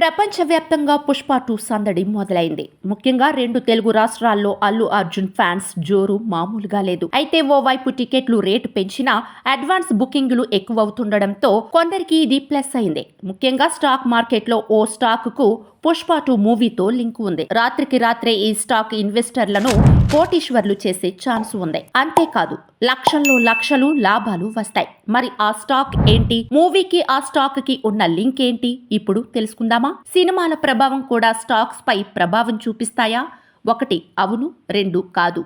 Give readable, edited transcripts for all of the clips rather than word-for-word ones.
ప్రపంచవ్యాప్తంగా పుష్ప 2 సందడి మొదలైంది. ముఖ్యంగా 2 తెలుగు రాష్ట్రాల్లో అల్లు అర్జున్ ఫ్యాన్స్ జోరు మామూలుగా లేదు. అయితే ఓవైపు టికెట్లు రేటు పెంచినా అడ్వాన్స్ బుకింగ్లు ఎక్కువవుతుండడంతో కొందరికి ఇది ప్లస్ అయింది. ముఖ్యంగా స్టాక్ మార్కెట్లో ఓ స్టాక్ కు పుష్ప 2 మూవీతో లింక్ ఉంది. రాత్రికి రాత్రే ఈ స్టాక్ ఇన్వెస్టర్లను కోటీశ్వర్లు చేసే ఛాన్స్ ఉంది. అంతేకాదు లక్షల్లో లక్షలు లాభాలు వస్తాయి. మరి ఆ స్టాక్ ఏంటి? మూవీకి ఆ స్టాక్ కి ఉన్న లింక్ ఏంటి? ఇప్పుడు తెలుసుకుందామా? సినిమాల ప్రభావం కూడా స్టాక్స్ పై ప్రభావం చూపిస్తాయా? 1 అవును, 2 కాదు.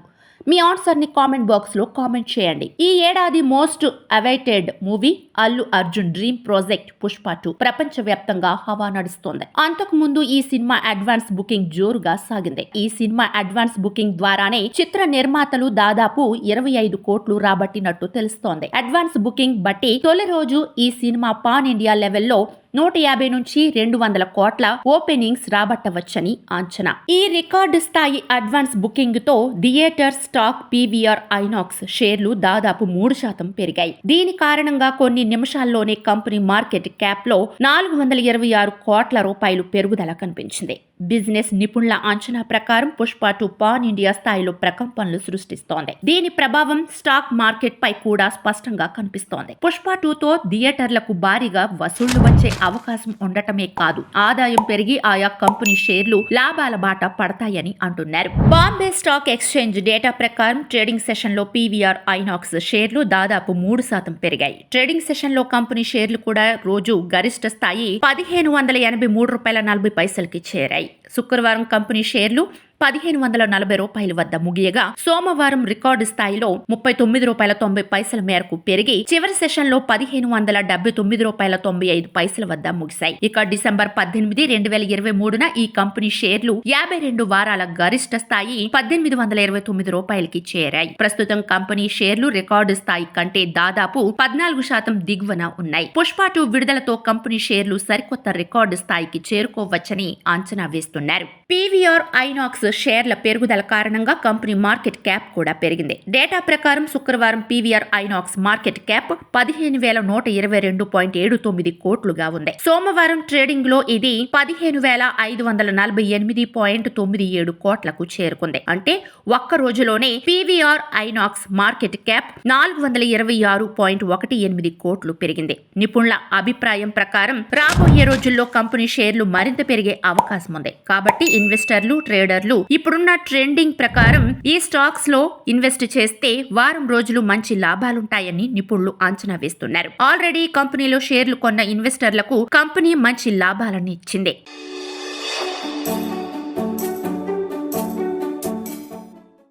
మీ ఆన్సర్ ని కామెంట్ బాక్స్ లో కామెంట్ చేయండి. ఈ ఏడాది most awaited movie Allu Arjun dream project Pushpa 2 ప్రపంచవ్యాప్తంగా హవా నడుస్తోంది. అంతకు ముందు ఈ సినిమా అడ్వాన్స్ బుకింగ్ జోరుగా సాగింది. ఈ సినిమా అడ్వాన్స్ బుకింగ్ ద్వారానే చిత్ర నిర్మాతలు దాదాపు 25 కోట్లు రాబట్టినట్టు తెలుస్తోంది. అడ్వాన్స్ బుకింగ్ బట్టి తొలి రోజు ఈ సినిమా పాన్ ఇండియా లెవెల్లో 150 నుంచి 200 కోట్ల ఓపెనింగ్స్ రాబట్టవచ్చని అంచనా. ఈ రికార్డు స్థాయి అడ్వాన్స్ బుకింగ్ తో థియేటర్ స్టాక్ పీవీఆర్ ఐనాక్స్ షేర్లు దాదాపు 3% పెరిగాయి. దీని కారణంగా కొన్ని నిమిషాల్లోనే కంపెనీ మార్కెట్ క్యాప్ లో 426 కోట్ల రూపాయలు పెరుగుదల కనిపించింది. బిజినెస్ నిపుణుల అంచనా ప్రకారం పుష్ప 2 పాన్ ఇండియా స్థాయిలో ప్రకంపనలు సృష్టిస్తోంది. దీని ప్రభావం స్టాక్ మార్కెట్ పై కూడా స్పష్టంగా కనిపిస్తోంది. పుష్ప 2 తో థియేటర్లకు భారీగా వసూళ్లు వచ్చే అవకాశం ఉండటమే కాదు, ఆదాయం పెరిగి ఆయా కంపెనీ షేర్లు లాభాల బాట పడతాయని అంటున్నారు. బాంబే స్టాక్ ఎక్స్చేంజ్ డేటా ప్రకారం ట్రేడింగ్ సెషన్ లో పీవీఆర్ ఐనాక్స్ షేర్లు దాదాపు 3% పెరిగాయి. ట్రేడింగ్ సెషన్ లో కంపెనీ షేర్లు కూడా రోజు గరిష్ట స్థాయి $1583.40కి చేరాయి. శుక్రవారం కంపెనీ షేర్లు $1540 వద్ద ముగియగా సోమవారం రికార్డు స్థాయిలో $39.90 మేరకు పెరిగి చివరి సెషన్లో $1579.95 వద్ద ముగిశాయి. ఇక డిసెంబర్ 18, 2023న ఈ కంపెనీ షేర్లు 52 వారాల గరిష్ట స్థాయి $1829కి చేరాయి. ప్రస్తుతం కంపెనీ షేర్లు రికార్డు స్థాయి కంటే దాదాపు 14% దిగువన ఉన్నాయి. పుష్ప 2 విడుదలతో కంపెనీ షేర్లు సరికొత్త రికార్డు స్థాయికి చేరుకోవచ్చని అంచనా వేస్తున్నారు. పీవీఆర్ ఐనాక్స్ షేర్ల పెరుగుదల కారణంగా కంపెనీ మార్కెట్ క్యాప్ కూడా పెరిగింది. డేటా ప్రకారం శుక్రవారం పీవీఆర్ ఐనాక్స్ మార్కెట్ క్యాప్ 15,122.79 కోట్లుగా ఉంది. సోమవారం ట్రేడింగ్ లో ఇది 15,548.97 కోట్లకు చేరుకుంది. అంటే ఒక్క రోజులోనే పీవీఆర్ ఐనాక్స్ మార్కెట్ క్యాప్ 426.18 కోట్లు పెరిగింది. నిపుణుల అభిప్రాయం ప్రకారం రాబోయే రోజుల్లో కంపెనీ షేర్లు మరింత పెరిగే అవకాశం ఉంది. కాబట్టి ఇన్వెస్టర్లు, ట్రేడర్లు ఇప్పుడున్న ట్రెండింగ్ ప్రకారం ఈ స్టాక్స్ లో ఇన్వెస్ట్ చేస్తే వారం రోజులు మంచి లాభాలుంటాయని నిపుణులు అంచనా వేస్తున్నారు. ఆల్రెడీ కంపెనీలో షేర్లు కొన్న ఇన్వెస్టర్లకు కంపెనీ మంచి లాభాలను ఇచ్చింది.